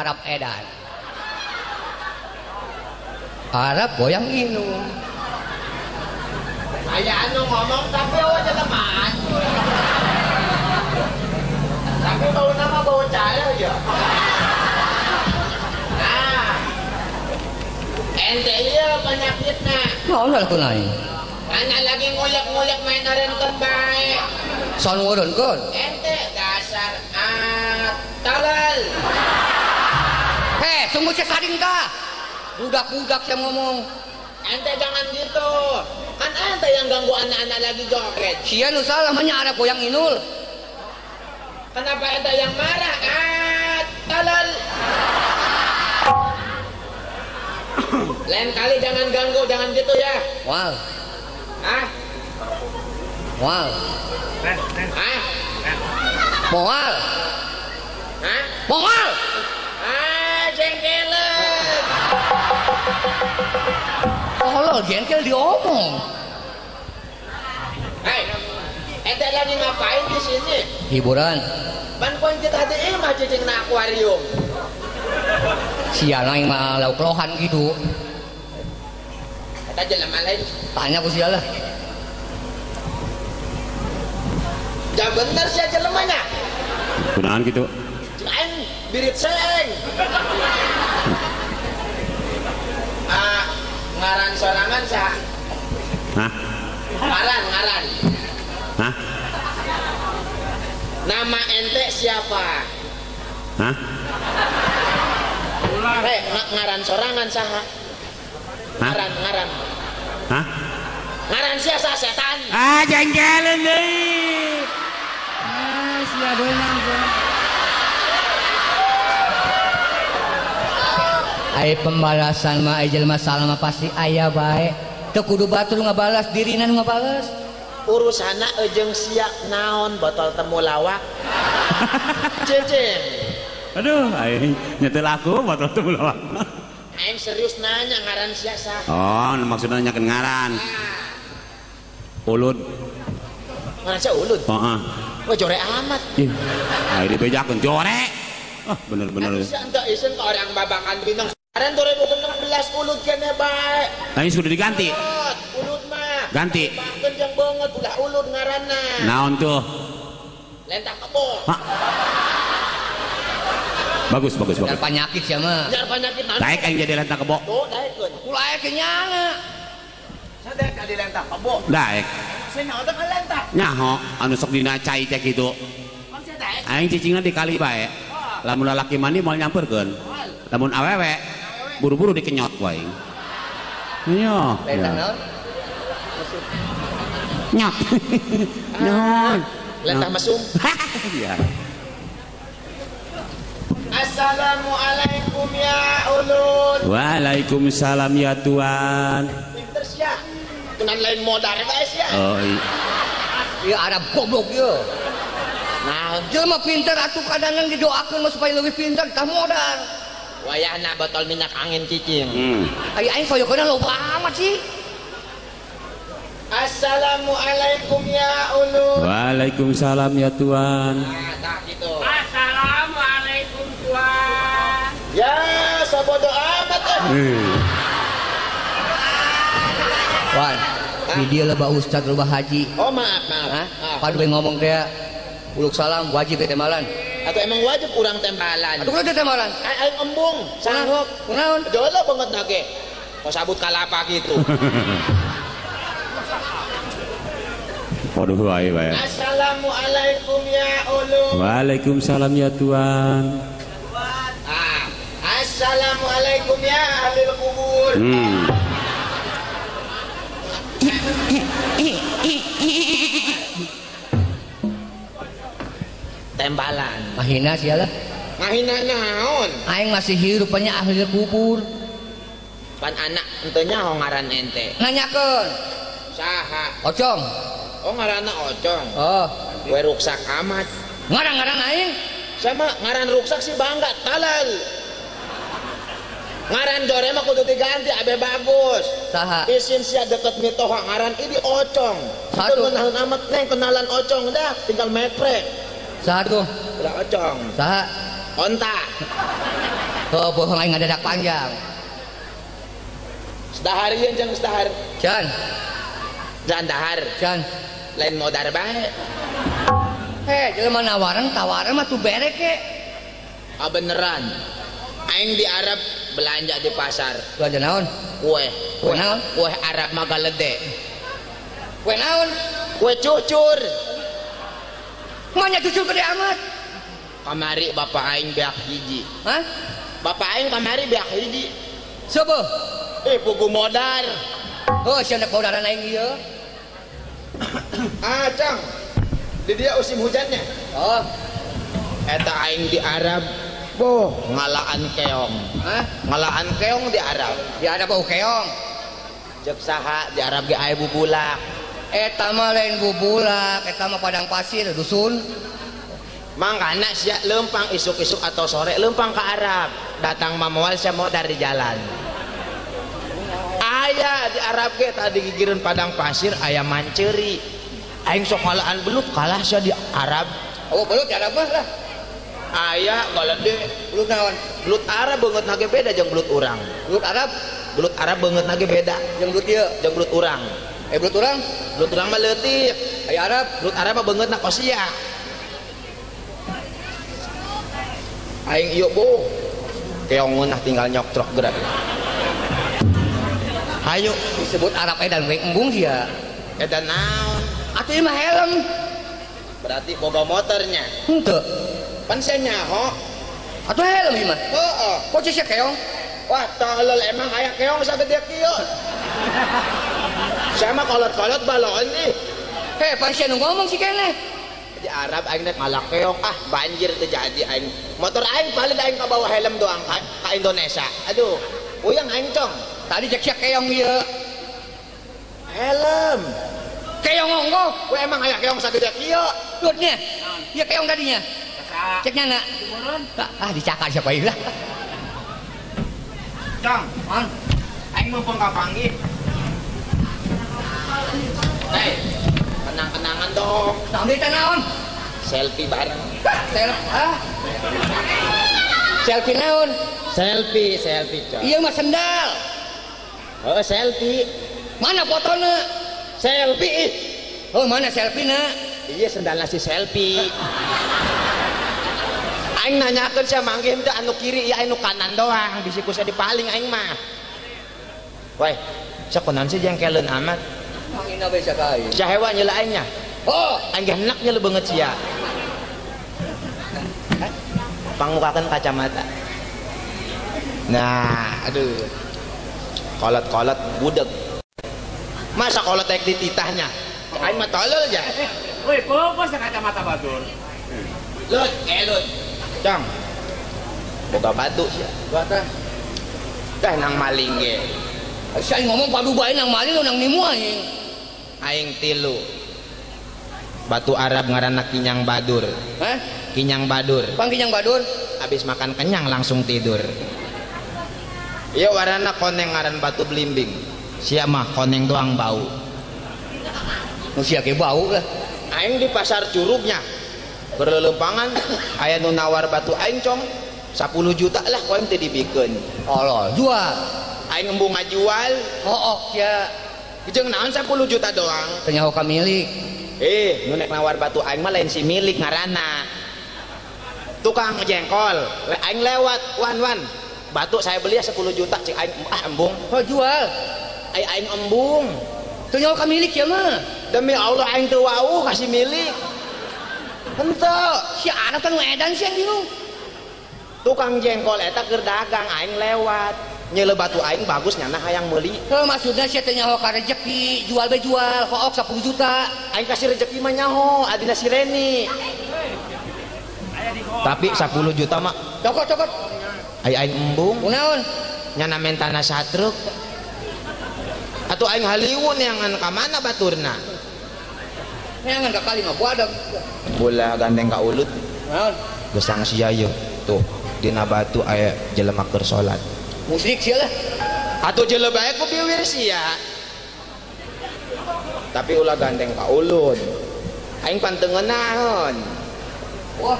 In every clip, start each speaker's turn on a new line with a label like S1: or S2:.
S1: Arab edan. Arab goyang inung.
S2: Aya anu ngomong tapi aja teman. Tapi bau nama bau cahaya aja. Nah, ente iya penyakitnya.
S1: Mau lah aku naik.
S2: Anak lagi ngulek-ngulek main arenkan baik.
S1: Son ngurun kun.
S2: Ente dasar tolol.
S1: Heh, sungguh saya sading kah? Budak-budak saya ngomong.
S2: Ente jangan gitu. Kan ente yang ganggu anak-anak lagi joget.
S1: Sia nu salah mah Arab goyang inul.
S2: Kenapa ente yang marah? Tolol. Lain kali jangan ganggu, jangan gitu ya.
S1: Wal.
S2: Ah,
S1: Wal.
S2: ah,
S1: Moal.
S2: ah,
S1: Moal.
S2: jengkelan.
S1: Tolol jengkel diomong.
S2: Hei, ente lagi ngapain di sini?
S1: Hiburan.
S2: Ban poin kita hati mah cicing na akuarium.
S1: Sia yang mah lauk lohan gitu.
S2: Kata jelema lain.
S1: Tanya ku sia lah.
S2: Ja bener sih jelemanya.
S3: Kunaan gitu.
S2: Lain birit seng. Ngaran sorangan sah.
S3: Hah?
S2: Ngaran.
S3: Hah?
S2: Nama ente siapa?
S3: Hah?
S2: Ngaran sorangan saha?
S3: Hah?
S2: Ngaran.
S3: Hah?
S2: Ngaran siapa setan?
S3: Jengkelan deui. Sia beunang gua.
S1: Ai pembalasan mah ai jelema salah mah pasti aya bae. Teu kudu batur ngabalas dirina nu ngabalas.
S2: Urusana ejeng siak naon botol temu lawak. Cicing.
S3: Aduh, aing nyetel aku botol teu lawak.
S2: Aing serius nanya ngaran siasa.
S3: Oh, maksudnya nyakeun ngaran. Ulud.
S2: Ngaran sia ulud.
S3: Heeh.
S2: Wah jore amat.
S3: Ih, ai dibejakeun jore. Bener-bener.
S2: Sia ente isen ke orang babakan bintang. Ngaran 2016 ulud kene bae.
S3: Tapi sudah diganti.
S2: Ulud mah.
S3: Ganti.
S2: Bahkan yang banget ulah ulud ngaranna.
S3: Naon tuh?
S2: Lentah kebo.
S3: Bagus.
S1: Dar penyakit sia mah.
S2: Jar penyakit naon.
S3: Daek aing jadi lentah kebo.
S2: Tuh daekeun.
S1: Kulaya kenyanga.
S2: Sadek ka di lentah kebo.
S3: Daek.
S2: Sina otak ka lentah.
S3: Nyaho anu sok dina cai teh kitu.
S2: Maksud daek.
S3: Aing cicingna di kali bae. Lamun lalaki mandi moal nyamperkeun. Lamun awewe buru-buru dikenyot ku aing. Iya.
S1: Lentah naon?
S3: Nyot. Nyot.
S2: Lentah mesum.
S3: Iya.
S2: Assalamualaikum ya ulun.
S3: Waalaikumsalam ya Tuan.
S2: Pinter sia. Kenan lain modal bae sia.
S3: Oh iya.
S1: Ieu Arab goblok ieu. Nah, jelema pinter atuh kadang didoakeun mah supaya leuwih pinter tah modal.
S2: Wayahna botol minyak angin cicing.
S1: Ai aing koyo-koyo loba amat sih.
S2: Assalamualaikum ya ulun.
S3: Waalaikumsalam ya Tuan.
S2: Nah, tak gitu.
S4: Assalamualaikum Tuan.
S2: Ya, sabodo amat
S1: Wan, di dia loba ustad loba haji.
S2: Oh maaf.
S1: Hah? Padu we ngomong teh uluk salam wajib teh temalan.
S2: Atau emang wajib urang tembalan.
S1: Atuh kudu teh temalan.
S2: Aing embung, sanggup.
S1: Kunaon?
S2: Jola banget nage. Kau sabut kalapa gitu.
S3: Waduh wae wae.
S2: Assalamualaikum ya ulun.
S3: Waalaikumsalam ya Tuan.
S2: Assalamualaikum ya ahli kubur. Tembalan.
S1: Mahina sialah.
S2: Mahina naon?
S1: Aing masih hirupnya ahli kubur.
S2: Pan anak entenya ngaran ente.
S1: Nanyakeun.
S2: Saha?
S1: Ocong.
S2: Oh ngaranna Ocong.
S1: Oh,
S2: We ruksak amat.
S1: ngarang-ngarang aing.
S2: Sama ngaran ruksak sih bangga talal. Ngaran jore mah kudu diganti abe bagus.
S1: Saha?
S2: Isin sia deket mitoha ngaran ini Ocong.
S1: Satu.
S2: Kenalan amat neng kenalan Ocong dah tinggal meprek.
S1: Saha tuh?
S2: Udah Ocong.
S1: Saha?
S2: Onta.
S1: Oh, bohong aing ngadadak panjang.
S2: Sedahar ieu jeung sedahar.
S1: Can,
S2: Jangan dahar.
S1: can.
S2: Lain modar bae.
S1: Jelema tawaran mah tuh berek ke.
S2: Ah beneran. Aing di Arab belanja di pasar.
S1: Belanja naon?
S2: Kue.
S1: Kue naon?
S2: Kue Arab mah galede.
S1: Kue naon?
S2: Kue cucur.
S1: Manya cucur gede amat.
S2: Kamari bapak aing beak hiji.
S1: Hah?
S2: Bapak aing kamari beak hiji.
S1: Siapa?
S2: Pugu modar.
S1: Oh, siapa kaudaran aing ieu?
S2: Ah, Cang. Di dia musim hujannya.
S1: Oh,
S2: Eta aing di Arab. Boh, ngalaan keong.
S1: hah?
S2: Ngalaan keong di Arab.
S1: Ya ada bau keong.
S2: Jek saha di Arab ge aya bubulak.
S1: Eta mah lain bubulak, eta mah padang pasir dusun.
S2: Mangkana sia lempang isuk-isuk atau sore lempang ke Arab. Datang mamual sia mau dari jalan. Aya di Arab ge tadi gigireun padang pasir aya manceri. Aing sok ngalaan belut kalah sia di Arab.
S1: Oh, belut ya Arab mah lah.
S2: Aya galede
S1: Belut naon?
S2: belut Arab beungeut nage beda jeung belut urang.
S1: Belut Arab
S2: Belut Arab beungeut nage beda
S1: jeung belut ieu.
S2: jeung belut urang.
S1: Belut urang
S2: Belut urang mah leutik.
S1: aya Arab.
S2: Belut Arab mah beungeutna kosia. Aing ieu boh. Keong meunah tinggal nyoktrok gerak. Hayu
S1: Disebut Arab edan we embung dia.
S2: eta naon?
S1: Atuh ieu mah helm.
S2: Berarti boga motornya.
S1: Henteu.
S2: Pan sia nyaho.
S1: Atuh helm ieu mah.
S2: Heeh.
S1: Kok sia keong?
S2: Wah, tolol emang aya keong sagede kieu. Saya mah kolot-kolot baloon nih.
S1: Pan sia nu ngomong si keneh.
S2: Di Arab aing teh ngalak keong banjir terjadi aing. Motor aing paling aing ka bawah helm doang ka Indonesia. Aduh, uyang aing cong.
S1: Tadi cek sia keong ieu.
S2: Helm.
S1: Keong onggok.
S2: We emang aya keong sagede kieu.
S1: Lutnya. Ieu keong tadinya. Ceknya nak. Dicakar siapa ieu lah.
S2: Cong,
S1: Man.
S2: aing mumpung kapanggih. Hei, kenang-kenangan dong.
S1: Naon deui teh naon?
S2: Selfie bareng.
S1: Selfie naon?
S2: Selfie, Cong.
S1: Ieu mah sendal.
S2: Oh, selfie.
S1: Mana fotona?
S2: Selfie.
S1: Oh, mana selfie-na?
S2: Iya sendalna si selfie. Aing nanyakeun sia manggih teh anu kiri ya anu kanan doang bisi ku sia dipaling aing mah. Woi, sia kunaon sih jengkeleun amat.
S1: Mangina bae sakae.
S2: Sia hewa nyeula aing nya.
S1: Oh,
S2: Aing ge hendak nyeula beungeut sia. Pangmukakeun kacamata. Nah, aduh. Kolot-kolot budeg. Masa kolot tek di titahnya? Aing mah tolol ja.
S4: Woi, popo sa kacamata batur.
S2: Lut, Lut. Cang. Boga batu sia.
S1: bata.
S2: Dah nang maling ge.
S1: Saya ngomong padu bae nang maling nang nimu aing.
S2: Aing tilu. Batu Arab ngaranna Kinyang Badur.
S1: Hah?
S2: Kinyang Badur.
S1: Pangkinyang badur.
S2: Habis makan kenyang langsung tidur. Iya warna koneng ngaran batu belimbing. Sia mah koneng doang bau.
S1: Nu sia ge bau lah.
S2: Aing di pasar curugnya. Berlelempangan aya nu nawar batu aing cong 10 juta lah koe teh dibikeun.
S1: Allah, jual.
S2: Aing embung ngajual.
S1: Hook ya.
S2: Jeung naon 10 juta doang.
S1: Teu nyaho ka milik.
S2: Nu nek nawar batu aing mah lain si milik ngaranna. Tukang jengkol, aing lewat, wan, batu saya beli 10 juta, cik aing embung.
S1: Oh, jual.
S2: Aing embung.
S1: Teu nyaho ka milik ya mah.
S2: Demi Allah aing teu wau kasih milik. Henteu,
S1: Si anak teh nu edan sih bingung.
S2: tukang jengkol eta keur dagang aing lewat. Nyeuleuh batu aing bagus nyana hayang meuli.
S1: Heuh maksudna sia teh nyaho ka rezeki, jual be jual, hook 10 juta.
S2: Aing kasih rezeki mah nyaho, adina si Reni. Tapi 10 juta mah
S1: Cokot.
S2: aing embung.
S1: Kunaon?
S2: Nyana mentana satruk. Atuh aing haliwun yangan ka mana baturna?
S1: Neangan ka kali mah buadag.
S2: Bola gandeng ka ulut.
S1: Naon?
S2: Gesang sia ieu. Tuh, dina batu aya jelema keur salat.
S1: Musrik sia lah.
S2: Atuh jelema bae ku biwir sia. Tapi ulah gandeng ka ulun. Aing panteungeun naon?
S1: Wah,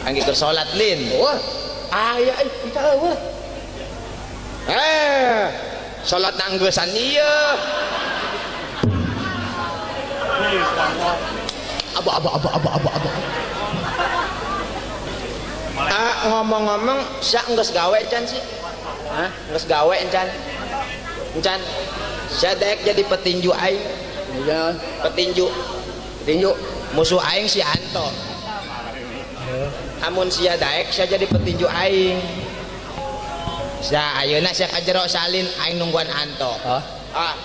S2: Aing keur salat lin.
S1: wah.
S2: Aya kita eueuh. Salat nanggesan ieu. Aba. Ngomong-ngomong sia geus gawe can sih? Hah? Geus gawe encan. Encan. Sia daek jadi petinju aing.
S1: Iya,
S2: Petinju musuh aing si Anto. Amun sia daek sia jadi petinju aing. Sia ayeuna sia ka jero salin aing nungguan Anto.
S1: Hah?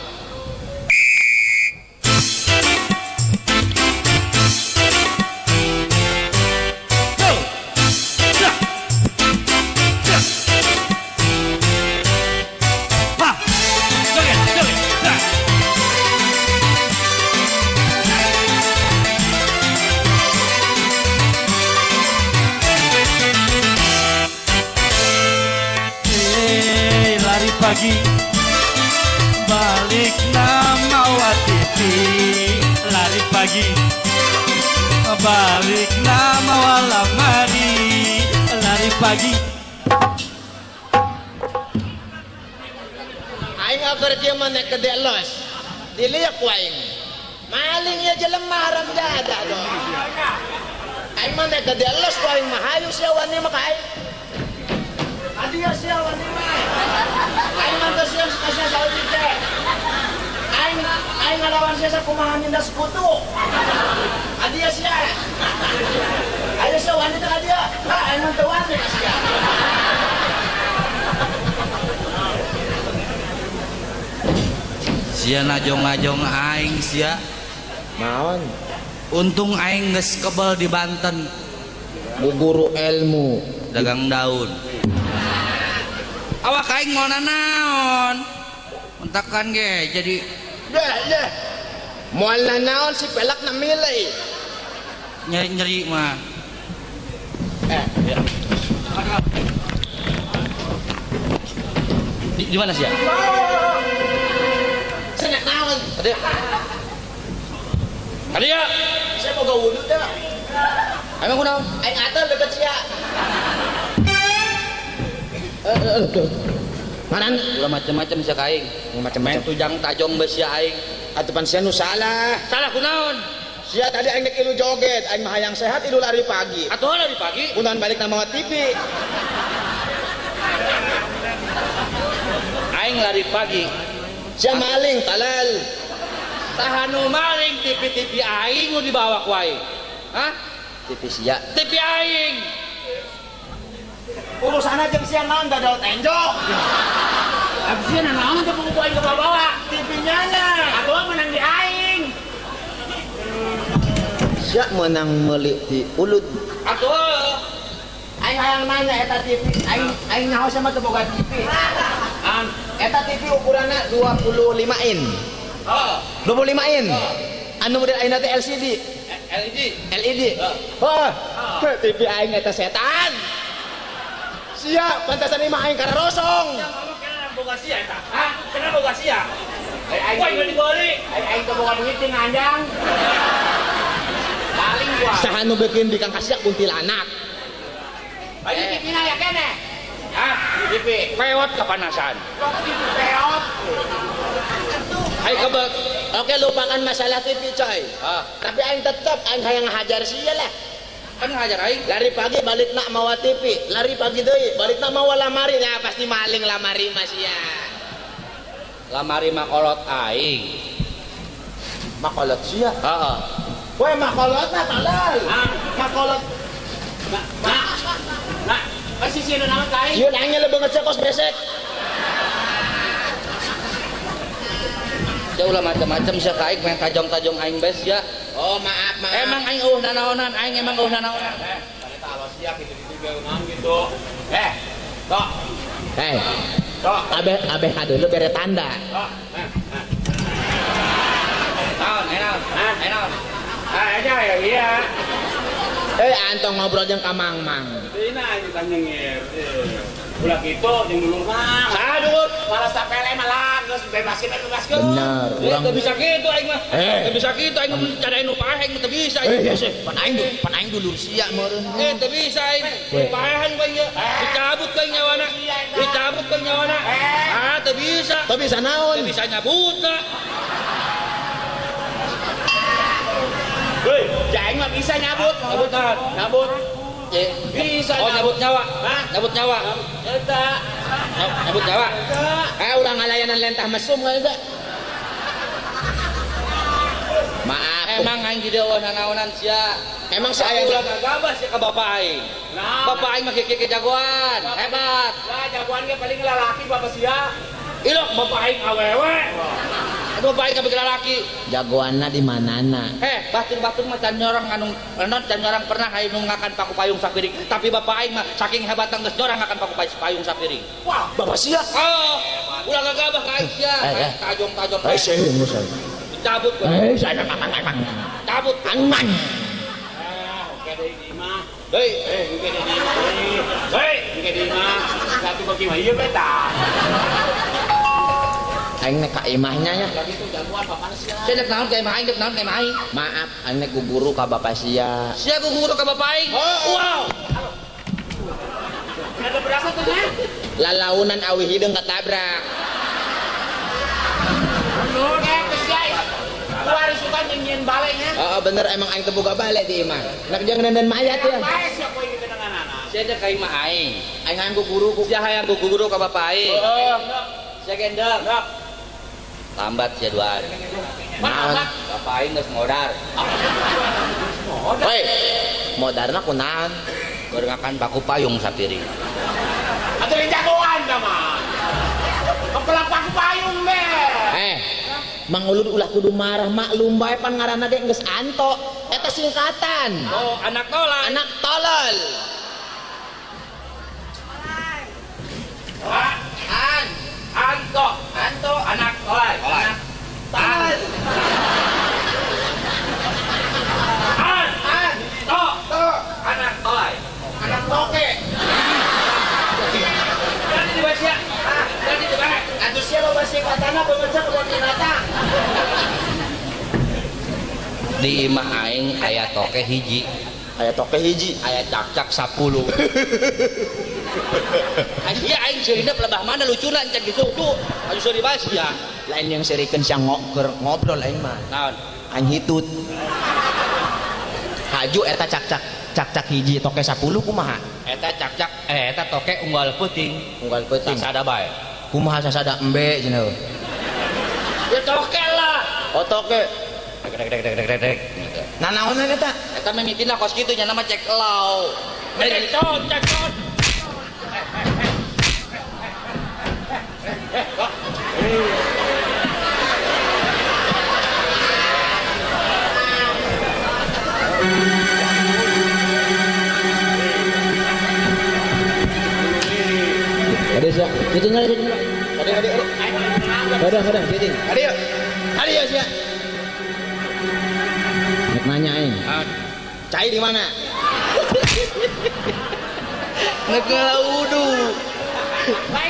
S5: Pagi balik nama TV, lari pagi balik nama lamari, lari pagi.
S2: Aing agar kieu mah nek gede los diliak ku aing maling ya jelema haram jada dong. Aing mah nek gede los ku aing mah hayu sia wani mah ka aing adia sia wani mah aing mah teu sia sia saeutik teh aing ngalawan sia sakumaha minda sekutu adia sia ayo sia wani teh adia aing mah teu wani sia.
S5: Sia najong-najong aing sia.
S2: Naon?
S5: Untung aing geus kebal di Banten.
S2: Bu guru ilmu
S5: Dagang daun. Awak aing mau naon? Mentakan ge jadi
S2: deh. Moal naon si pelak na milih.
S5: nyeri-nyeri mah.
S2: Ya.
S5: Di mana sih ya?
S2: Saya naon?
S5: Ada ya?
S2: Saya mau gak wudhu dah.
S5: Emang kunaon?
S2: Aing atal deket sia. Maran
S5: Ulah macam-macam sia ka aing.
S2: macam-macam.
S5: Main tujang tajong beus sia aing.
S2: Atupan sia nu salah.
S5: Salah kunaon?
S2: Sia tadi aing dek ilu joget, aing mah hayang sehat ilu lari pagi.
S5: Atuh lari pagi.
S2: Kunaon balik na mawa TV.
S5: Aing lari pagi.
S2: Sia maling talal.
S5: Tahanu maling TV aing nu dibawa ku aing. Hah?
S2: TV sia.
S5: TV aing.
S2: Urusan aja sia naon dadal tenjok.
S5: Abisnya naon teh buku aing bawa.
S2: TV-nya nya.
S5: Atuh menang di aing.
S2: Sia menang meuli di ulud.
S5: Atuh.
S2: Aing hayang nanya eta TV. Aing nyaho sama teu boga TV. Eta TV ukuranna 25 in.
S5: Oh,
S2: 25 in. Anu model ayeuna teh LCD. LED. Oh, TV aing eta setan. Sia, pantasan ieu mah aing kararosong.
S5: ngomong kenapa boga sia eta? Hah? Kenapa boga sia? Aing geus dibeli.
S2: Aing teu boga duit teh ngandang.
S5: Paling gua.
S2: Saha nu bikin di Kang Kasya kuntilanak.
S5: Ayo TV-na ya kene. Hah? TV. Peot kepanasan.
S2: Peot.
S5: Ayo kebek.
S2: Oke, lupakan masalah TV coy. Tapi aing tetep aing hayang ngahajar sia lah.
S5: Kan ngajar aing.
S2: Lari pagi balik nak mawa TV, lari pagi deui balik nak mawa lamari. Nah pasti maling lamari mas ya.
S5: Lamari makolot aing.
S2: Makolot sia.
S5: Heeh.
S2: Weh makolot na talal. Makolot.
S5: Nah, pasti sieun naon ka aing?
S2: Ieu nanya lebeungeut sia kos besek.
S5: Ya ulah macam-macam sia ka aing main tajong-tajong aing bes ya.
S2: Oh maaf.
S5: Emang aing nanaonan, aing emang nanaonan. Kita alos sia gitu-gitu beunang gitu. Tok. Tok.
S2: Abeh hadeuleu bere tanda.
S5: Tok. Naon, naon. Aja ya iya.
S2: Antong ngobrol jeung ka Mang.
S4: Dina itu kan nyengir. Ulah gitu jeung dulur mah.
S5: Saha dulur? Malah sapele malah geus bebaskeun.
S2: Bener, urang
S5: Teu bisa kitu aing mah. Teu bisa kitu aing mah cadain nu paeh aing teu bisa.
S2: pan aing dulur sia meureun.
S5: Teu bisa aing. Paehan bae ieu. Dicabut bae nyawana. Teu bisa.
S2: Teu bisa naon?
S5: Teu bisa nyabut na.
S4: Heuy, aing mah bisa nyabut. Nyabut. Bisa
S5: Nyabut nyawa. Nyabut nyawa.
S4: Eta.
S5: Nyabut nyawa.
S2: Ulah ngalayanan lentah mesum geus. Maaf.
S5: Emang aing di dewa nanaonan sia.
S2: Emang si aya
S5: ulah gagabah sia ka bapak aing. Bapak aing mah kieu jagoan, hebat.
S4: Lah jagoan ge paling lalaki bapak sia.
S5: Ilok bapak aing awewe. Bapak aing kabeh lalaki.
S2: Jagoanna di manana?
S5: Batur-batur mah can nyorong anu can nyorong pernah aya nu ngakan paku payung sapiring. Tapi bapak aing mah saking hebatna geus nyorong ngakan paku payung sapiring.
S4: Wah,
S2: Bapak sia.
S5: Ulah gagabah ka aing sia. Tajong-tajong. Cabut gua.
S2: Saya
S5: Cabut
S2: angan.
S4: oke deh di mah.
S5: Hei,
S4: Oke deh di mah. Oke di mah. Satu bagi mah ieu beta.
S2: Aing nek ka imahnya nya.
S4: Gitu jagoan bapak sia.
S5: saya dek naon ka imah aing, dek naon ka imah aing.
S2: Maaf, aing nek guru ka bapak sia.
S5: Sia guru ka bapak aing. Wow.
S4: Ada berasa tuh nya?
S2: Lalaunan awi hideung katabrak.
S4: Nur kesiai. Kuari suka nyenyin balenya.
S2: Bener emang aing teu boga bale di imah. Nek jeung nenden mayat ya.
S4: Bae sia poe gitu dengan anak.
S5: Saya dek ka imah aing. Aing hayang guru sia hayang guru ka bapak aing. Sia gendeng. Lambat sia duaan.
S2: Naon?
S5: Bapak aing geus modar.
S2: Woi, modarna kunaon?
S5: Keur ngakan paku payung sapiring.
S4: Atuh jagoan dah mah. Kepala paku payung be.
S2: Mang Ulun ulah kudu marah, maklum bae pan ngaranna ge geus Anto. Eta singkatan.
S5: Oh, anak tolol.
S2: Anak tolol.
S5: Anto, anak tolol. Anak tolol. Anak tolol.
S4: Anak toke.
S5: Jadi dibaca. Jadi dibaca.
S4: Atuh sia lo basi katana beungeut kudu dinata.
S5: Di imah aing aya toke hiji,
S2: Aya toke hiji.
S5: aya cak-cak 10. Aya aing seurina pelebah mana lucuna encan gitu tuh. Aju seuri bae sia.
S2: Lain yang serikeun sia ngobrol aing mah.
S5: Naon?
S2: Aing hitut. Haju eta cak-cak hiji toke 10 kumaha?
S5: Eta cak-cak eta toke unggal peuting.
S2: Unggal peuting.
S5: Sada bae.
S2: Kumaha sasada embe cenah.
S5: Ya toke lah.
S2: Oh toke.
S5: Dek.
S2: Nah naonan eta?
S5: Eta mimitina kos kitu nya nama cek lau. Cek.
S2: Ada sia. Kitu nya. Ada. Kitu. Ada ya sia. Nek nanya aing. Cai di mana?
S5: Negala wudu.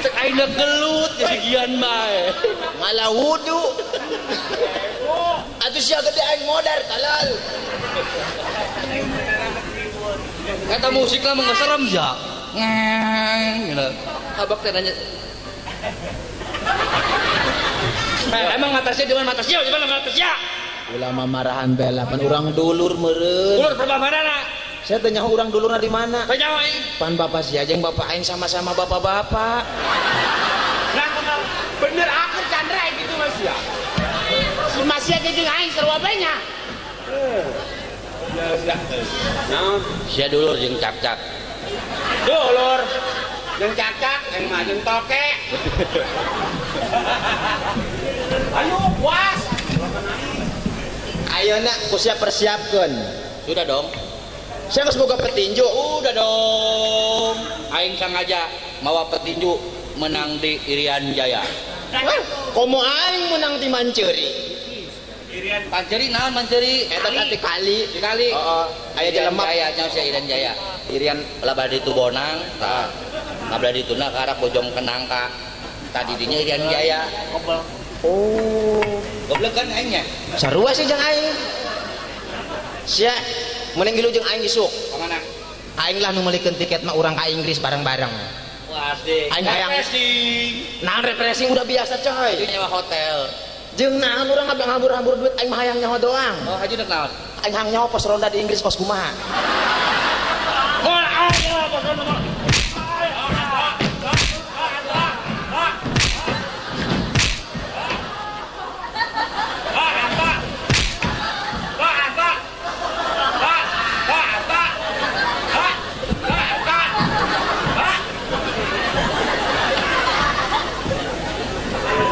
S5: Cek aing gelut segian bae.
S2: Malah wudu. Atuh sia gede aing modar talal.
S5: Eta musik lah mah serem ya. Ngeng gitu. Abak teh nanya. Emang matasnya di mana matasnya? Di mana matasnya?
S2: Ulama marahan bela pan urang dulur meureun.
S5: Dulur perbah mana nak?
S2: Saya tanya urang dulurna di mana?
S5: Tanya aing.
S2: Pan bapak sia jeung bapak aing sama-sama bapak-bapak.
S4: Nah, bener aku Chandra gitu Mas ya. Si Masya jeung aing sarua bae nya.
S5: Naon? Sia dulur jeung cak-cak.
S4: Dulur jeung cacak yang mah jeung toke. Ayo puas.
S2: Ayeuna kusia persiapkeun.
S5: Sudah dong.
S2: Saya geus boga petinju.
S5: Udah dong. Aing sengaja mawa petinju menang di Irian Jaya.
S2: Komo aing menang di Manceri.
S1: Panceri naon panceri?
S2: Eta kali kali.
S1: Dikali.
S2: Heeh. Aya jelemak.
S1: Jaya nya sia Irian Jaya. Irian labar di Bonang, tah. Kabla di tuna ka arah Bojong Kenang ka. Tadi dinya Irian Jaya.
S2: Oh.
S1: Goblok kan aing nya.
S2: Sarua sih jeung aing. Sia mending gilu jeung aing isuk.
S1: Ka mana?
S2: Aing lah nu meulikeun tiket mah urang ka Inggris bareng-bareng.
S1: Wah, asik.
S2: Aing hayang
S1: Refreshing.
S2: naon refreshing udah biasa coy.
S1: Itu nyewa hotel.
S2: Jeung naon urang ngabang ngabur-ngabur duit aing mah hayang nyaho doang.
S1: Oh, haji dek naon?
S2: Aing hayang nyaho pos ronda di Inggris kos kumaha.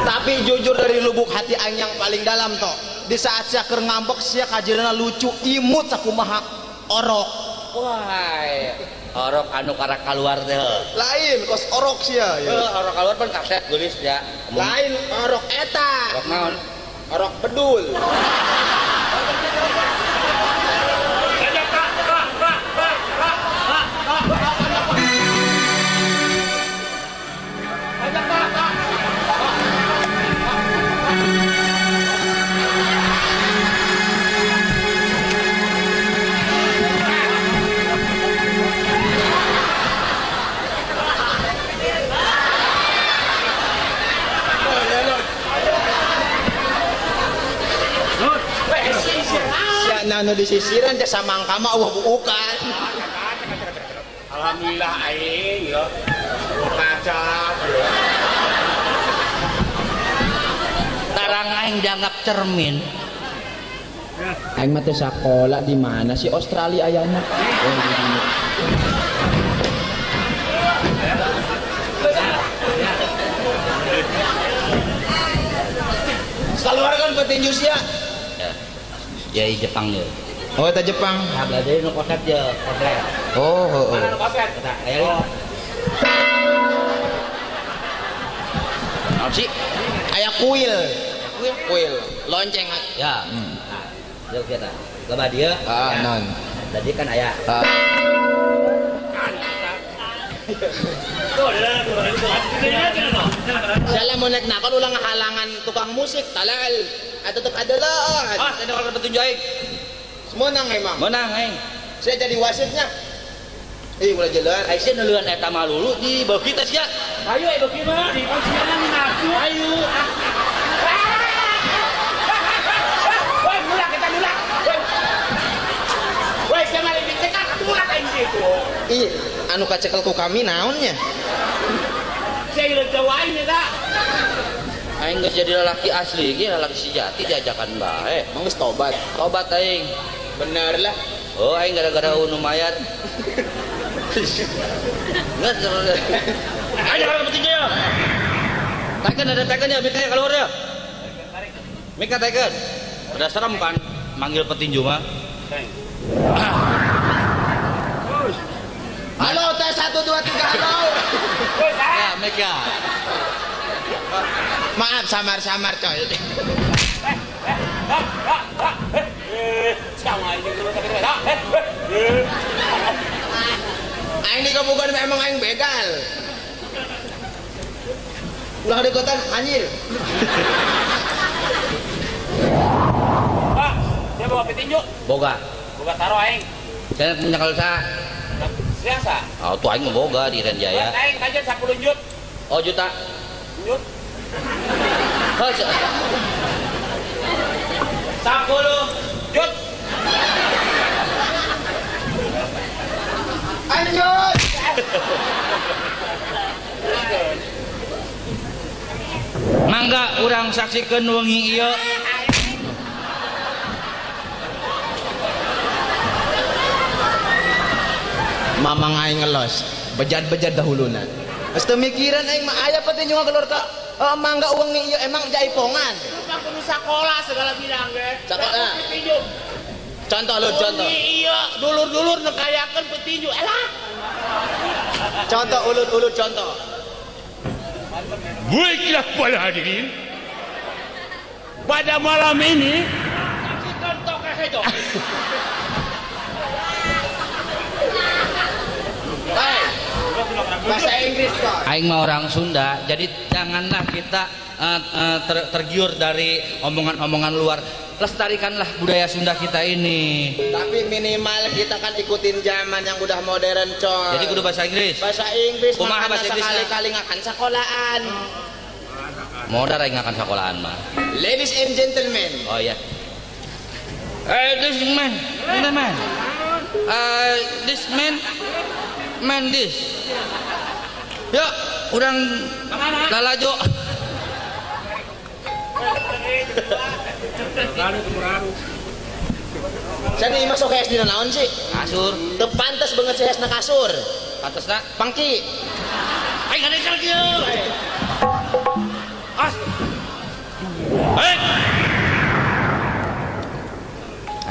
S2: Tapi jujur dari lubuk hati aing yang paling dalam toh, di saat sia keur ngambek sia kajirana lucu imut sakumaha orok.
S1: Wah, orok anu karak keluar teh.
S2: Lain kos orok sia ya.
S1: Orok keluar pan kaset geulis ya.
S2: Lain orok eta.
S1: Orok naon?
S2: Orok bedul. Nanu di sisiran jasa mangka mah buukan.
S4: Alhamdulillah aing ya. Kaca.
S1: Tarang aing dianggap cermin.
S2: Aing mah teh sakola di mana sih Australia ayana? Keluarkan petinju sia.
S1: Ya di Jepang ya.
S2: Oh, eta Jepang.
S1: Nah, belajar nu koset ya, koset.
S2: Oh, heeh.
S4: Mana koset?
S1: Nah, aya naon sih?
S2: Aya kuil. Kuil. Lonceng.
S1: Ya. Nah, yuk kita. Loba dia.
S2: Non.
S1: Tadi kan aya.
S2: Salah mau naik nakal ulang halangan tukang musik talal atau tetap ada lah.
S1: Ah, saya kalau petunjuk aing.
S2: Semonang emang.
S1: Menang aing.
S2: Saya jadi wasitnya. Mulai jalan.
S1: Aing sih nulian eta mah lulu di bawah kita sia.
S4: Ayo bagi mah di konsianan nafsu. Ayo. Woi, mulak kita mulak. Woi, saya malah dicekak mulak aing gitu.
S2: Iya, anu kacekel ku kami naonnya?
S4: Saya udah jawain ya,
S1: Aing geus jadi lelaki asli, ge lelaki sejati diajakan bae.
S2: Mang geus tobat.
S1: Tobat aing.
S2: Bener lah.
S1: Oh, aing gara-gara unu mayat. Nggak, ayo kalau petinju ya. Tekan ada tekan ya, Mika keluar ya. Mika tekan. Udah serem kan manggil petinju mah.
S2: Halo, tes 1 2 3 halo.
S1: Ya, Mika.
S2: Maaf samar-samar coy. Aing dikabukan memang aing begal. Ulah dekotan anjir.
S4: Pak, dia bawa petinju.
S1: Boga.
S4: Boga taro aing.
S1: Saya punya kalau saya.
S4: Biasa.
S1: Oh, tuh aing boga di Renjaya.
S4: Aing kajian 10 jut.
S1: Oh, juta.
S4: Jut.
S1: Oh,
S4: 10 jut.
S2: Anjir.
S1: mangga urang saksikeun wengi ieu.
S2: Mamang aing ngelos, bejat-bejat dahuluna. Geus teu mikiran aing mah aya petinju keluar ka mangga wengi ieu emang jaipongan.
S4: Bang kudu sakola segala bidang ge.
S2: Sakola.
S4: Petinju.
S2: Contoh lu contoh.
S4: Iya, dulur-dulur nekayakeun petinju. Elah.
S2: Contoh ulun contoh.
S4: Baiklah para hadirin, pada malam ini dong.
S2: Bahasa Inggris kok.
S1: Aing mah orang Sunda, jadi janganlah kita tergiur dari omongan-omongan luar. Lestarikanlah budaya Sunda kita ini.
S2: Tapi minimal kita kan ikutin zaman yang udah modern, coy.
S1: Jadi kudu bahasa Inggris.
S2: Bahasa Inggris,
S1: Kumaha
S2: makanya
S1: bahasa Inggrisnya?
S2: sekali-kali ngakan sekolahan.
S1: Modal aing akan sekolahan mah.
S2: Ladies and gentlemen,
S1: Oh iya. This man, this man this. Ya, urang lalajo.
S2: saya nih masuk ke SD naon sih?
S1: Kasur,
S2: Teu pantes banget sih na kasur.
S1: atasna.
S2: Pangki.
S1: Aing ada ikan kieu. As. Hei.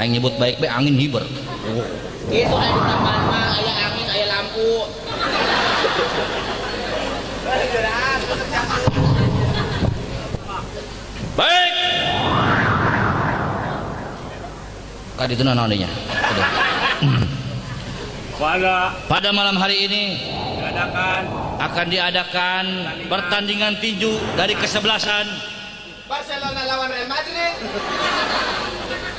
S1: Aing nyebut baik-baik angin hiber.
S2: Itu aya di taman mah aya angin, aya lampu.
S1: Baik. Kadi itu naon nya? Pada malam hari ini akan diadakan pertandingan tinju dari kesebelasan
S2: Barcelona lawan Real Madrid.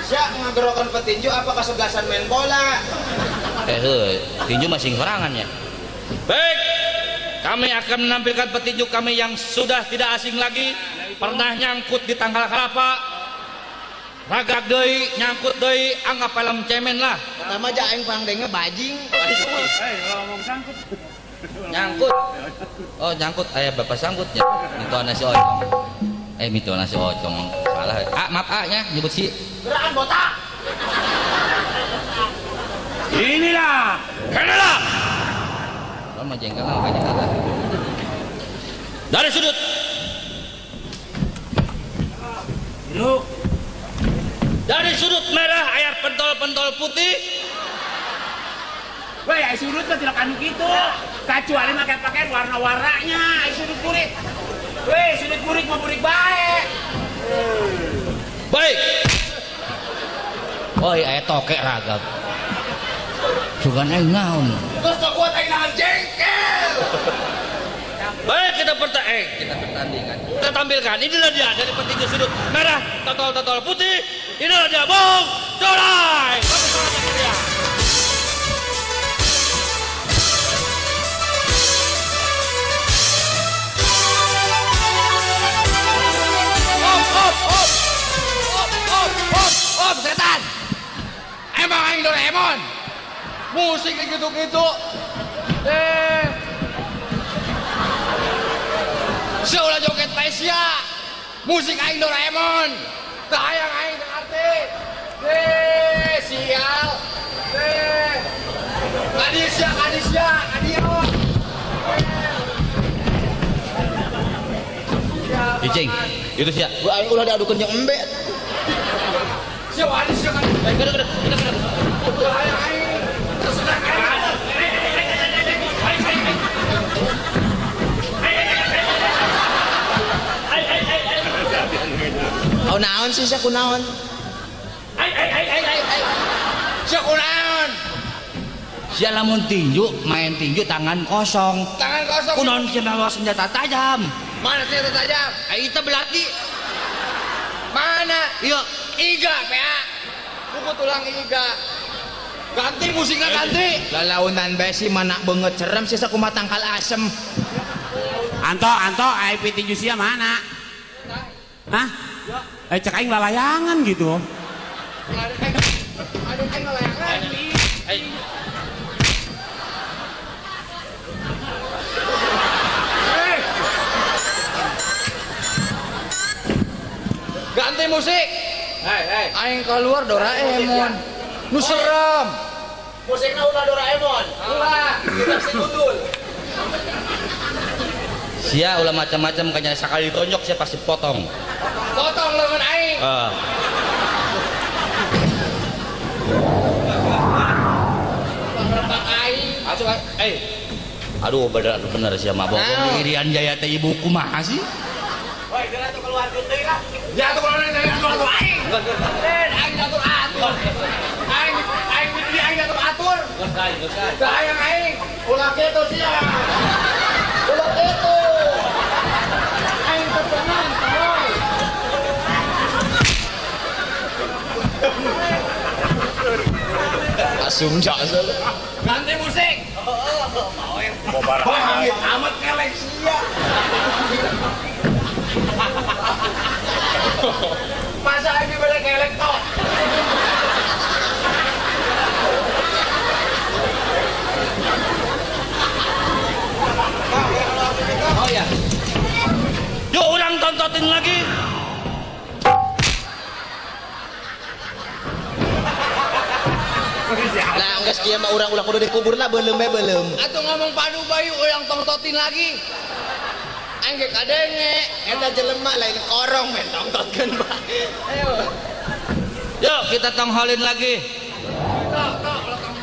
S2: Siap ngagerokan petinju apa kesebelasan main bola?
S1: tinju masih sorangan ya. Baik, kami akan menampilkan petinju kami yang sudah tidak asing lagi, pernah nyangkut di tanggal kelapa, ragak deui, nyangkut deui, anggap film cemen lah.
S2: Pertama aja aing pangdengnya bajing.
S1: Nyangkut. Oh, nyangkut. Bapak sangkutnya. Mito nasi ocong. Mito nasi ocong. Salah. Maaf nya nyebut si.
S2: Gerakan botak.
S4: Inilah.
S1: Kenalah. Lo mah jengkel lah kayaknya kata. Dari sudut.
S4: Lu.
S1: Dari sudut merah ayat pentol-pentol putih.
S4: Weh, ai sudut mah tidak anu gitu. Kecuali pakai pakaian warna-warnanya, ai sudut burik. Weh, sudut burik mah burik bae.
S1: Baik. Oh, ayat tokek ragap. Sugan aing naon.
S2: Terus kok kuat aing nahan jengkel.
S1: Baik, kita pertandingan. Kita tampilkan. Inilah dia dari petinju sudut merah, totol-totol putih. Inilah dia, Bung Dolai.
S4: Op, setan. Emang aing Doraemon. Musik gitu-gitu. Saulah joget Malaysia. Musik aing Doraemon. Teu hayang aing teu arti. Sial. Kadisya, kadio.
S1: Icing, itu siap.
S2: Gua aing ulah diadukeun jeung embe.
S4: Siapa Kadisya kan?
S1: Kena.
S4: Hayang aing. Tersedang aing.
S2: Oh naon sih sia kunaon?
S4: Sia kunaon?
S1: Sia lamun tinju, main tinju tangan kosong.
S4: Tangan kosong.
S1: Kunaon sia bawa senjata tajam.
S4: Mana senjata tajam?
S1: Itu belati.
S4: Mana?
S1: Iya.
S4: Iga, PA. Buku tulang iga. Ganti musiknya ganti.
S2: Lalaunan bae si mana beungeut cerem sih sakumaha tangkal asem.
S3: Anto, ai tinju sia mana? Hah? Cek aing lalayangan gitu.
S4: Aduh, aing ngelayangan. Ganti musik.
S2: Hei.
S4: Aing keluar Doraemon. Nu serem.
S2: Musikna ulah Doraemon. Ulah, kita si gundul.
S1: Sia ulah macam-macam kayaknya sekali tonjok sia pasti potong.
S4: Potong lengan aing.
S2: Rebak aing.
S1: Aduh bener sia mah bohong Irian Jaya teh ibu kumaha sih?
S2: Woi, geura tuh keluar deui lah.
S4: Ya tuh kalau nanya aing.
S2: Aing atur. Sayang aing, ulah kitu sia. Ulah kitu. Aing tertenang, tolong. Asum jasa.
S4: Ganti musik.
S2: Pahit amat kelek sia.
S4: Masa ini boleh kelek toh?
S1: Oh ya. Yuk orang tontonin lagi.
S2: Nah, geus kieu mah urang ulah kudu dikubur lah beulem bae beulem.
S5: Atuh ngomong padu bayu yang tongtotin lagi. Aing ge kadenge.
S2: Eta jelema lain korong men tongtotkeun bae. Ayo.
S1: Yuk kita tongholin lagi.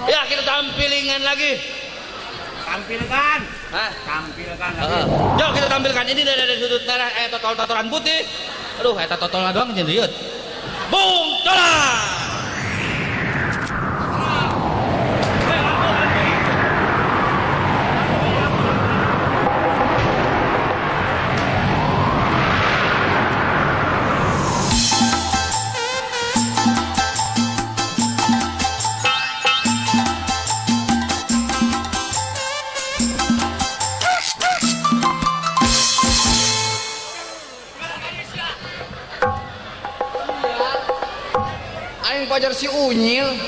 S1: Ya kita tampilingan lagi.
S4: Tampilkan.
S1: Hah?
S4: Tampilkan lagi.
S1: Heeh. Yuk kita tampilkan ini dari sudut merah totol-totolan putih. Aduh, eta totolna doang jeung rieut. Bung, cola.
S5: Aing pajar si Unyil.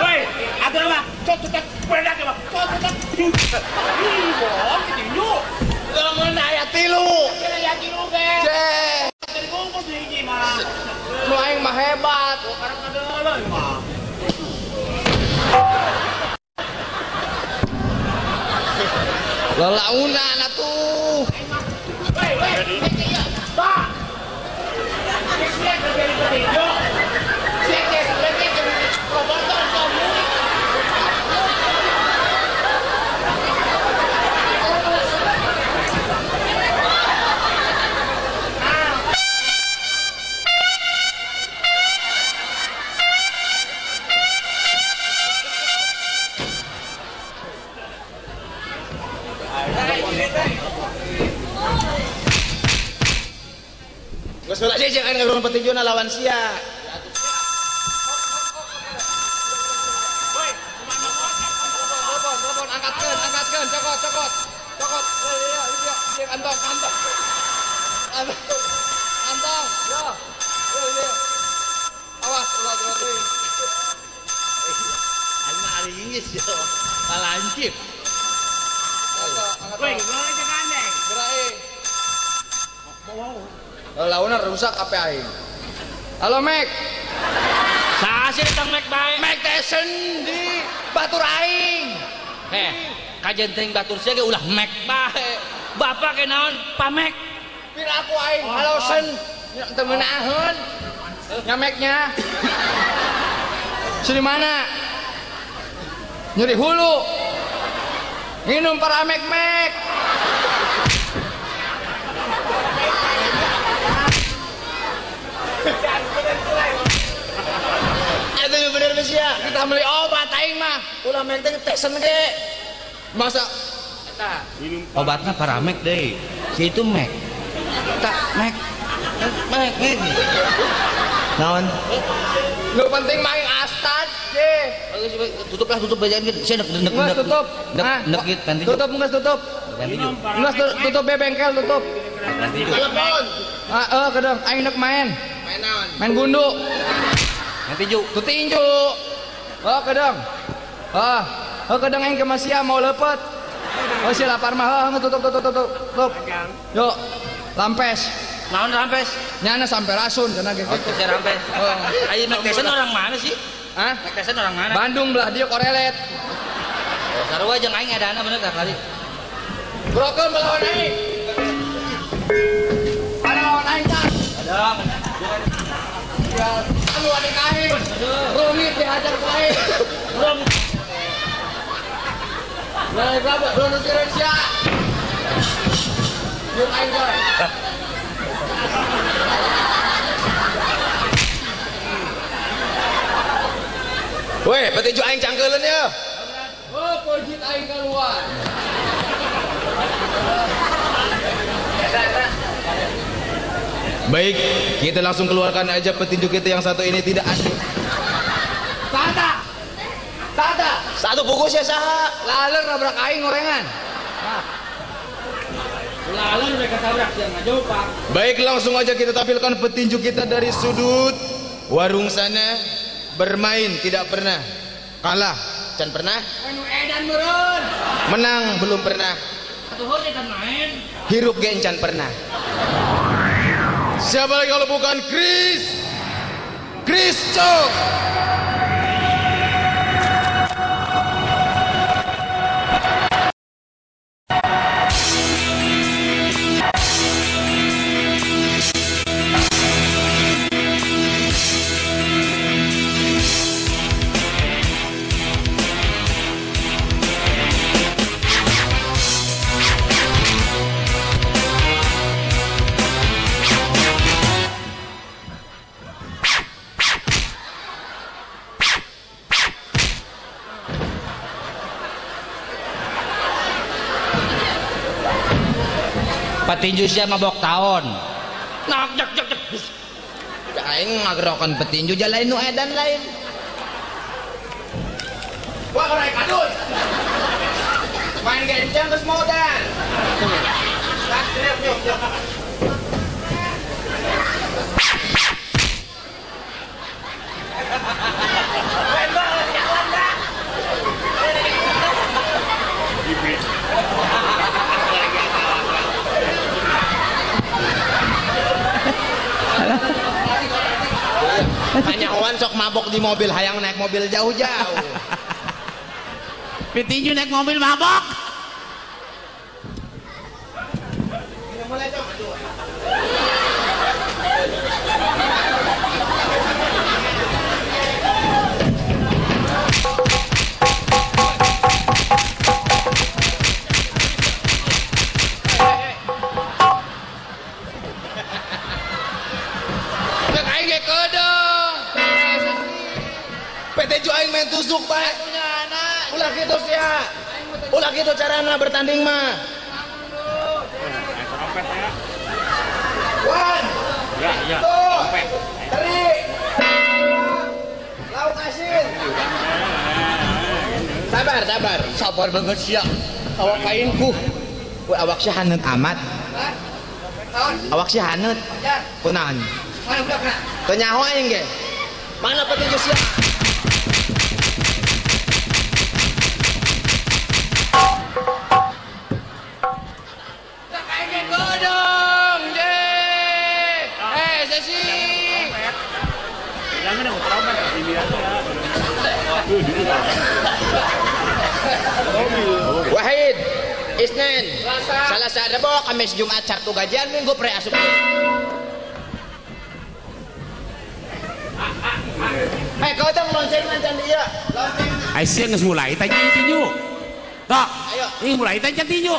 S4: Woi, ada apa? Cocok bedak apa? Cocok. Ih, bohong gitu.
S5: Lamun aya 3.
S4: Kira yakin lu ge.
S5: Ceh,
S4: Dari bungkus hiji mah.
S5: nu aing mah hebat.
S4: Karena kadeuleun mah.
S5: Lelaunan atuh.
S4: Woi, Pak. Siap dari petinju. Siap sebagai promotor kamu.
S2: Geus heula sih jeung aing urang petinjuna lawan sia.
S5: Telepon, angkatkeun, cokot. Iya, kantong. Kantong, yo. Iya. Awas, ulah teuing.
S1: Aing mah ari geus yo. Kalancip.
S4: Woi, gua aja gandeng.
S5: Gerai. Lelaunan rusak apa aing. Halo, Mek.
S1: Saha sih datang Mac bae?
S5: Mek Tyson di batur aing.
S1: Kajen teuing batur sia ge ulah Mac bae. Bapak ke naon? Pamek.
S5: Pira aku aing. Halo, Sen. Teu meunaaheun. Nya Meknya. Sini mana? Nyeri hulu. Minum para Mek.
S2: Eta bener bener sia.
S5: Kita beli obat aing mah.
S2: Ulah menteng Tyson ge.
S5: Masa
S1: Eta obatna Paramek deui. Si itu Mac. Eta Mac.
S2: Naon?
S5: lu penting main astad deh.
S1: Tutup bajaan gitu. Saya nek
S5: Nggak tutup.
S1: gitu nanti.
S5: Tutup nggak tutup.
S1: Ganti juga.
S5: Nggak tutup be bengkel tutup.
S1: Ganti juga.
S2: Telepon.
S5: Kedeng aing nek main.
S2: Main naon?
S5: Main gundu.
S1: Ganti juga.
S5: Tu tinju. Kedeng. Kedeng aing ke Masia mau lepet. Si lapar mah tutup. Yuk. Lampes.
S1: Naon rampes?
S5: Nyana sampai rasun cenah gitu.
S1: Oh, saya rampes. Ayo Mac Tyson orang mana sih?
S5: Hah?
S1: Mac Tyson orang mana?
S5: Bandung belah dia korelet.
S1: Oh, sarua jeung aing ada bener tak kali.
S5: Broken melawan aing.
S4: Ada
S5: Anu adik aing. Rumit dihajar ku aing. Nah, berapa? Dono Indonesia. Yuk aing boy.
S2: Weh, petinju aing cangkeuleun ya.
S5: Oh, pojit aing keluar.
S2: Baik, kita langsung keluarkan aja petinju kita yang satu ini tidak asing.
S5: Tata. Tata.
S2: Satu bungkus ya saha.
S5: Laler nabrak aing gorengan.
S4: Lalu mereka tabrak yang ngajau pak.
S2: Baik, langsung aja kita tampilkan petinju kita dari sudut warung sana. Bermain tidak pernah, kalah can pernah,
S5: Anu edan meureun.
S2: menang belum pernah,
S4: Atuh dia kan main.
S2: hirup ge can pernah. Siapa lagi kalau bukan Chris Chong.
S1: Petinju sia mabok tahun.
S2: Nak jak. Aing ngagerokan petinju jalain nu edan lain.
S5: Wah, orang kadut. Main gencang geus modan.
S2: Panyawan sok mabok di mobil, hayang naik mobil jauh-jauh.
S3: Petinju naik mobil mabok.
S2: Cek aing ge kedeng. Petinju aing main tusuk bae. Ulah kitu sia. Ulah kitu carana bertanding mah. Wan.
S4: Ya.
S2: Tuh. Teri. Lauk asin. Sabar.
S5: Sabar banget sia. Awak kainku.
S2: Weh awak sia haneut amat. Awak sia haneut. Kunaon?
S5: Mana budak na?
S2: Teu nyaho aing ge. Mana petinju sia?
S5: Kayak godong, je. Sesi.
S4: Jangan dong trompet di biasa ya.
S2: Wahid, Isnin, Selasa, Rebo, Kamis, Jumat, Sabtu gajian, Minggu pre asup. Kau dong lonceng mancan dia. Lonceng.
S3: Aisyah geus mulai tanya tinju. Tok.
S2: Ayo.
S3: Ini mulai tanya tinju.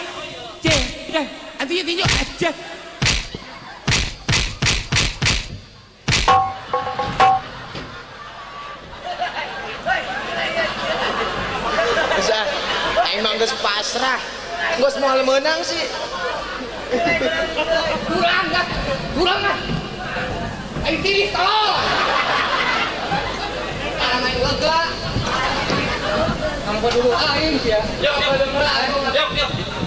S3: Ceh, udah, antinya tinju aja.
S2: Bisa, emang geus pasrah. Geus moal menang sih.
S5: Kurang kan? Ayo tiris tolong. Karena main lega. Kamu dulu aing ya.
S1: Yuk.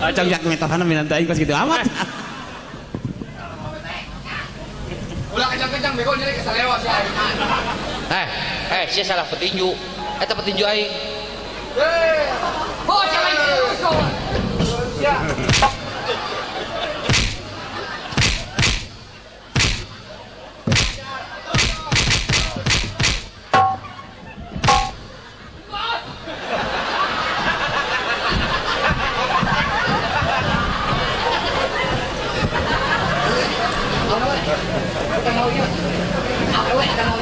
S3: Acang jak metohana minanta aing kos gitu amat.
S5: Ulah kencang-kencang bego nyeri kesalewa si aing.
S1: Sia salah petinju. Eta petinju aing.
S5: Oh, jangan terus kawan. Ya. Kita mau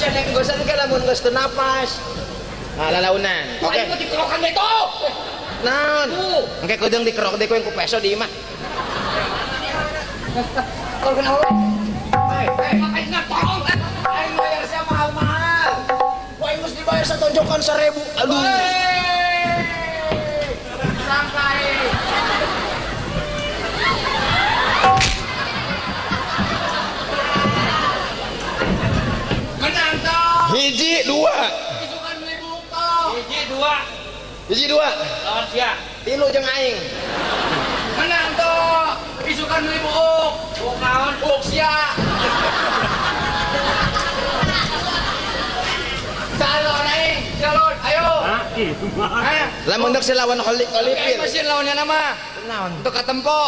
S2: Gak usah nih lamun geus teu napas. Nah, lalaunan.
S4: Oke. Aing dikerokan deh tuh.
S2: Naon? Engke keudang dikerok deui ku yang ku peso di imah.
S4: Kalau kenapa? Aing nggak tolong. Aing bayar siapa mahal-mahal.
S2: Wah, ini mesti dibayar setonjokan 1000. Aduh.
S4: Sampai. Menang toh.
S2: Hiji, dua.
S4: Isukan beli buku.
S2: Hiji, dua.
S1: Lawan sia.
S2: Tilu jeung aing.
S4: Menang toh. Isukan beli buku. Bukaon buk sia. Salon aing, salon. Ayo. Ayo.
S2: Lamun deuk si lawan Olipin.
S4: Mesin lawannya nama.
S2: Naon?
S4: Untuk katempo.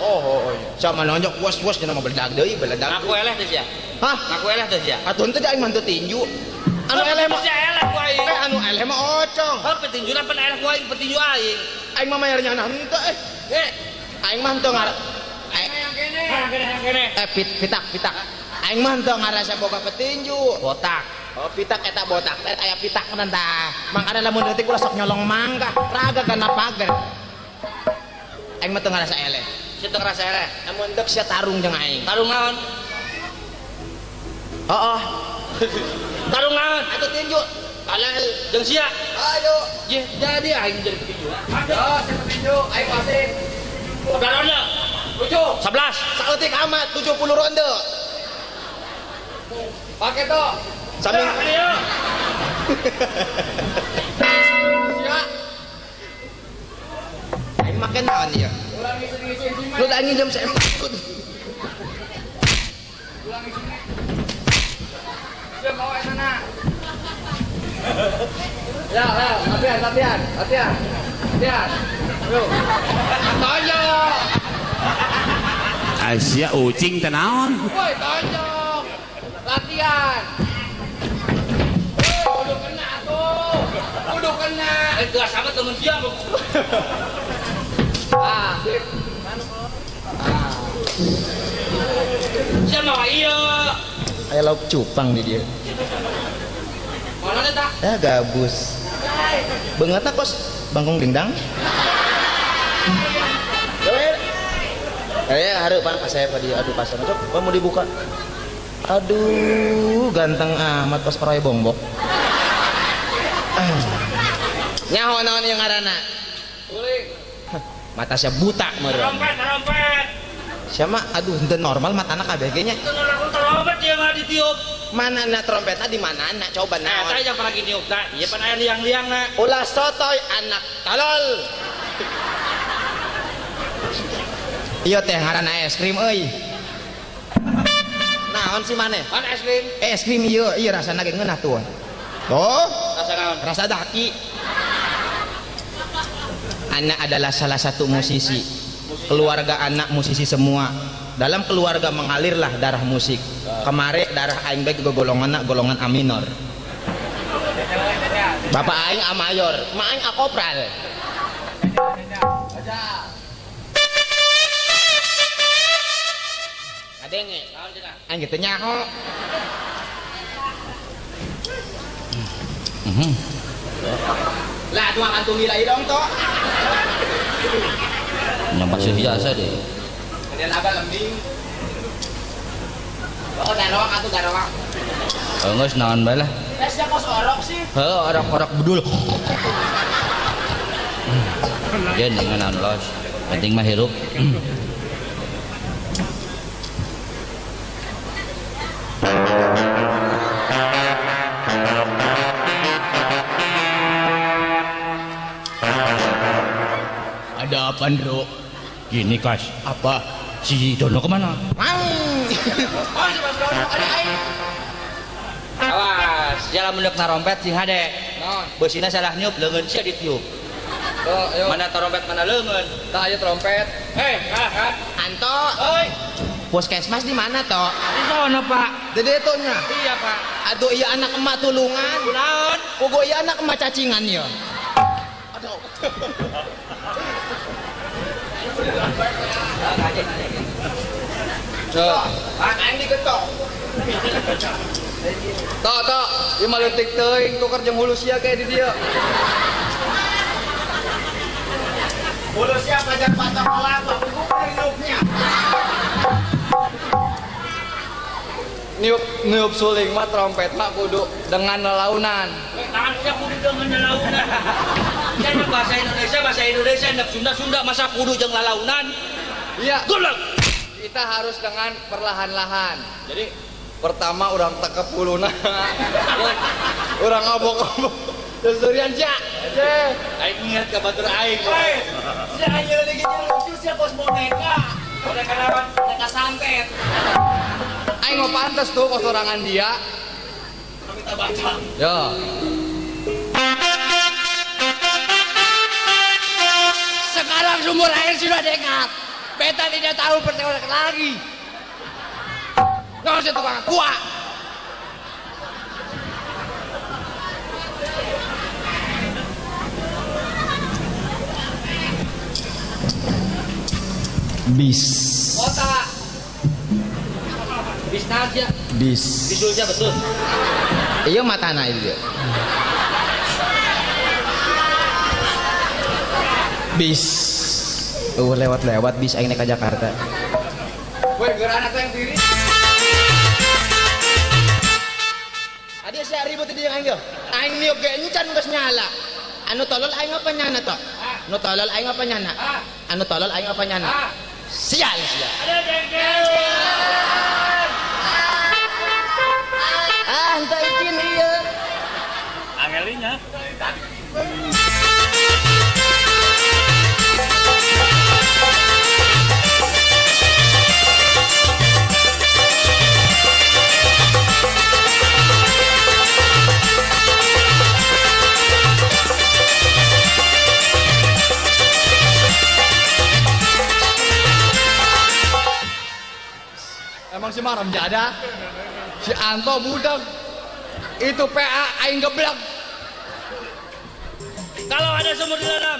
S2: Oh. Sama nonjok puas-puas cenah mah beledag deui, beledag.
S1: Ngaku eleh teh sia.
S2: Hah?
S1: Ngaku eleh teh sia.
S2: Atuh teh aing mah teu tinju. Anu eleh mah
S1: sia eleh ku aing.
S2: anu eleh mah ocong.
S1: Heuh petinju pan eleh ku aing petinju aing.
S2: Aing mah mayarnya nah henteu Aing mah henteu ngarep.
S1: Yang kene.
S2: Pitak. Aing mah henteu ngarasa boga petinju.
S1: Botak.
S2: Oh, pitak eta botak. Aya pitak meureun tah. Mangkana lamun leutik ulah sok nyolong mangga, raga kana pager. Aing mah teu ngarasa eleh.
S1: Situ ngerasa eleh.
S2: Namun deuk sia tarung jeung aing.
S1: Tarung naon?
S2: Oh.
S1: Tarung naon?
S2: Atuh tinju. Halal.
S1: Jeung sia.
S2: Ayo.
S1: Ye, jadi aing jadi petinju.
S4: Yo, saya tinju. Ayo pasif.
S1: Berapa ronde?
S4: 7.
S1: 11.
S2: Saeutik amat 70 ronde.
S4: Pakai toh.
S2: Sambil
S1: Ayo.
S4: Sia.
S2: aing makan naon ieu?
S4: Ulang ngisi-ngisi.
S2: Lu da anjing jam 1.
S4: Ulang ngisi. Dia bawa sana. Ya, latihan. Yuk. Tonjok.
S3: Asia ucing teh naon?
S4: Woi, tonjok. Latihan. Kudu kena tuh. Kudu kena.
S1: Itu sama temen dia.
S4: Sip.
S1: Sia mah iya.
S2: Aya lauk cupang di dia.
S1: Mana eta?
S2: Ya gabus. Beungeutna kos bangkong dingdang. Hareupan pas saya dia aduh pasar cok mau dibuka. Aduh ganteng amat pas paroy bongbok. Nyaho naon yang ngaranna?
S4: Uling.
S2: Mata sia buta meureun.
S1: Terompet.
S2: Sia mah aduh henteu normal matana kabeh ge nya.
S1: Itu terompet dia mah ditiup.
S2: Manana trompetna di manana coba
S1: Nah,
S2: naon.
S1: saya yang pernah gini ukta. Ieu pan aya liang-liangna.
S2: Ulah sotoy anak tolol. Iya teh ngaranna es krim euy. Naon si maneh?
S1: Mana es krim?
S2: Es krim iya rasana ge ngeunah tuh. Tuh,
S1: Rasa naon?
S2: rasa daki. Anak adalah salah satu musisi. Keluarga anak musisi semua. Dalam keluarga mengalirlah darah musik. Kemarin darah aing bae juga golongan A minor. Bapak aing A mayor, mak aing A kopral. Adenge, aing gitu nyaho. Lah dua kantung gila dong toh.
S1: Nyampak sih biasa deh.
S2: Kemudian abah lembing. Oh daroak atuh daroak.
S1: Geus naon bae lah.
S2: Tesnya kos orok sih.
S1: Heuh, orak-orak bedul. Jen dengan naon los. Penting mah hirup.
S2: Ada apa, Ndro?
S1: Gini, Kas.
S2: Apa?
S1: Si Dono kemana? Awas, jalan mendek narompet sing hade.
S4: Naon?
S1: Beusina salah niup, leungeun sia ditiup.
S4: Yo.
S1: Mana trompet mana leungeun?
S4: Tah aya trompet.
S1: Kalah kan?
S2: Anto,
S1: Oi,
S2: puskesmas di mana toh?
S1: di sono, Pak.
S2: Dede nya.
S1: Iya, Pak.
S2: Aduh iya anak emak tulungan.
S1: Naon?
S2: Pogo iya anak emak cacingan ya. Aduh.
S4: Yo.
S2: Pak aing digetok.
S5: Tok, ieu mah leutik teuing tuker jeung hulu sia kayak di dieu.
S2: Hulu siapa jangan patok kelapa, bukan hidupnya.
S5: Niup suling mah trompet mah kudu dengan lelaunan.
S1: Tangannya kudu dengan lalaunan. Jangan bahasa Indonesia, hendak Sunda masa kudu jeung lalaunan.
S5: Iya.
S1: Goblok.
S5: Kita harus dengan perlahan-lahan. Jadi pertama orang tekep huluna. Orang obok-obok. Sesurian cia.
S1: Aing ingat ka batur aing.
S4: Sia aja lagi lucu sia kos boneka. Boneka naon? Boneka santet.
S5: Aing mau pantes tuh kos orangan dia.
S4: Kita baca.
S5: Yo.
S4: Sekarang sumber air sudah dekat. Beta tidak tahu percaya lagi. Nggak usah tukang kuah.
S5: Bis.
S1: Kota. Bis aja.
S5: Bis.
S1: Bisulnya betul.
S2: Iya matana itu dia.
S5: Bis.
S2: Lewat bis aing naik ke Jakarta.
S5: Woi, geran atau yang diri?
S2: Adi saya ribut di yang aing. Aing niup ge encan geus nyala. Anu tolol aing apa nyana tok? Anu tolol aing apa nyana? Anu tolol aing apa nyana? Sial.
S4: Ada jengkel.
S2: Anta izin ieu.
S4: Angelinya.
S5: Emang si Maram jada, si Anto budak, itu PA aing geblek.
S1: Kalau ada sumur di dalam,